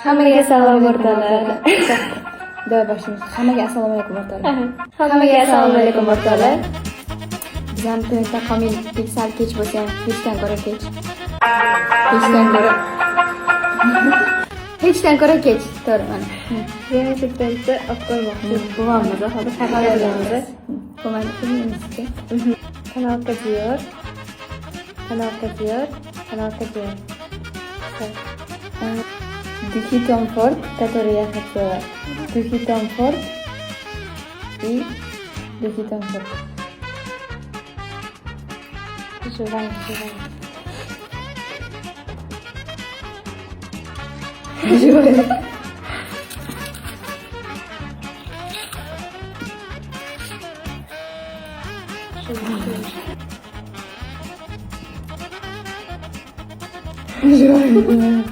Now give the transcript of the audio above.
Hammaga salom o'rtoqlar. Davay boshlaymiz. Hammaga assalomu alaykum o'rtoqlar. Hammaga assalomu alaykum o'rtoqlar. Bizning planetda qomil sal kech bo'lsa ham hechdan ko'ra kech. Hechdan ko'ra hechdan ko'ra kech. To'g'ri mana. Yana shu paytda olib qo'ymoqchi bo'lamiz. Hozir tayyorlaymiz. Bo'lmaydi kimningizga? Kanal diyor. Kanal diyor. Kanal diyor. Духи Том Форд, который я хотела. Духи Том Форд и Духи Том Форд. Желаем. Живой. Живой.